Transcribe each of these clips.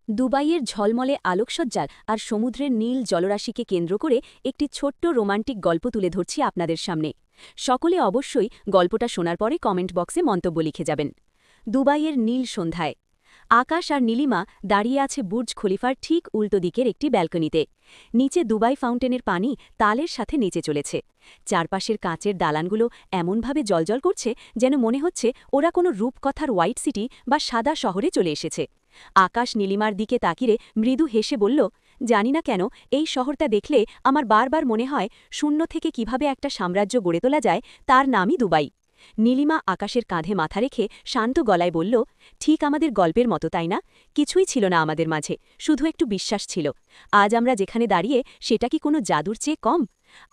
দুবাইয়ের ঝলমলে আলোকসজ্জার আর সমুদ্রের নীল জলরাশিকে কেন্দ্র করে একটি ছোট্ট রোমান্টিক গল্প তুলে ধরছি আপনাদের সামনে। সকলে অবশ্যই গল্পটা শোনার পরে কমেন্ট বক্সে মন্তব্য লিখে যাবেন। দুবাইয়ের নীল সন্ধ্যায় আকাশ আর নীলিমা দাঁড়িয়ে আছে বুর্জ খলিফার ঠিক উল্টো দিকের একটি ব্যালকনিতে। নিচে দুবাই ফাউন্টেনের পানি তালের সাথে নেচে চলেছে। চারপাশের কাঁচের দালানগুলো এমনভাবে জ্বলজ্বল করছে যেন মনে হচ্ছে ওরা কোনো রূপকথার হোয়াইট সিটি বা সাদা শহরে চলে এসেছে। আকাশ নীলিমার দিকে তাকিয়ে মৃদু হেসে বলল, জানি না কেন এই শহরটা দেখলে আমার বারবার মনে হয় শূন্য থেকে কিভাবে একটা সাম্রাজ্য গড়ে তোলা যায়, তার নামই দুবাই। নীলিমা আকাশের কাঁধে মাথা রেখে শান্ত গলায় বলল, ঠিক আমাদের গল্পের মতো, তাই না? কিছুই ছিল না আমাদের মাঝে, শুধু একটু বিশ্বাস ছিল। আজ আমরা যেখানে দাঁড়িয়ে সেটা কি কোনো জাদুর চেয়ে কম?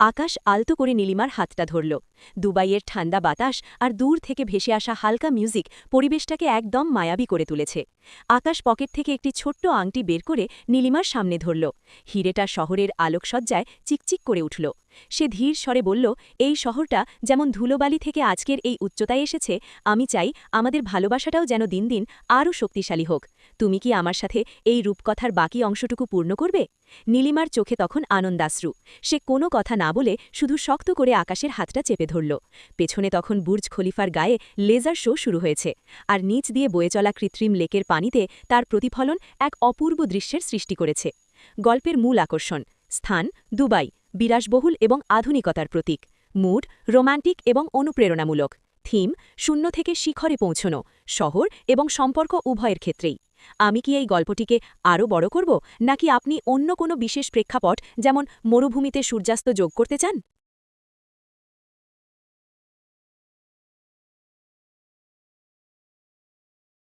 আকাশ আলতো করে নীলিমার হাতটা ধরল। দুবাইয়ের ঠান্ডা বাতাস আর দূর থেকে ভেসে আসা হালকা মিউজিক পরিবেশটাকে একদম মায়াবী করে তুলেছে। আকাশ পকেট থেকে একটি ছোট্ট আংটি বের করে নীলিমার সামনে ধরল। হিরেটা শহরের আলোকসজ্জায় চিকচিক করে উঠল। সে ধীর স্বরে বলল, এই শহরটা যেমন ধুলোবালি থেকে আজকের এই উচ্চতায় এসেছে, আমি চাই আমাদের ভালোবাসাটাও যেন দিন দিন আরও শক্তিশালী হোক। তুমি কি আমার সাথে এই রূপকথার বাকি অংশটুকু পূর্ণ করবে? নীলিমার চোখে তখন আনন্দাশ্রু। সে কোনো কথা না বলে শুধু শক্ত করে আকাশের হাতটা চেপে ধরল। পেছনে তখন বুর্জ খলিফার গায়ে লেজার শো শুরু হয়েছে, আর নিচ দিয়ে বয়ে চলা কৃত্রিম লেকের পানিতে তার প্রতিফলন এক অপূর্ব দৃশ্যের সৃষ্টি করেছে। গল্পের মূল আকর্ষণ: স্থান দুবাই, বিলাসবহুল এবং আধুনিকতার প্রতীক। মুড রোমান্টিক এবং অনুপ্রেরণামূলক। থিম শূন্য থেকে শিখরে পৌঁছনো, শহর এবং সম্পর্ক উভয়ের ক্ষেত্রেই। আমি কি এই গল্পটিকে আরও বড় করব, নাকি আপনি অন্য কোনো বিশেষ প্রেক্ষাপট যেমন মরুভূমিতে সূর্যাস্ত যোগ করতে চান?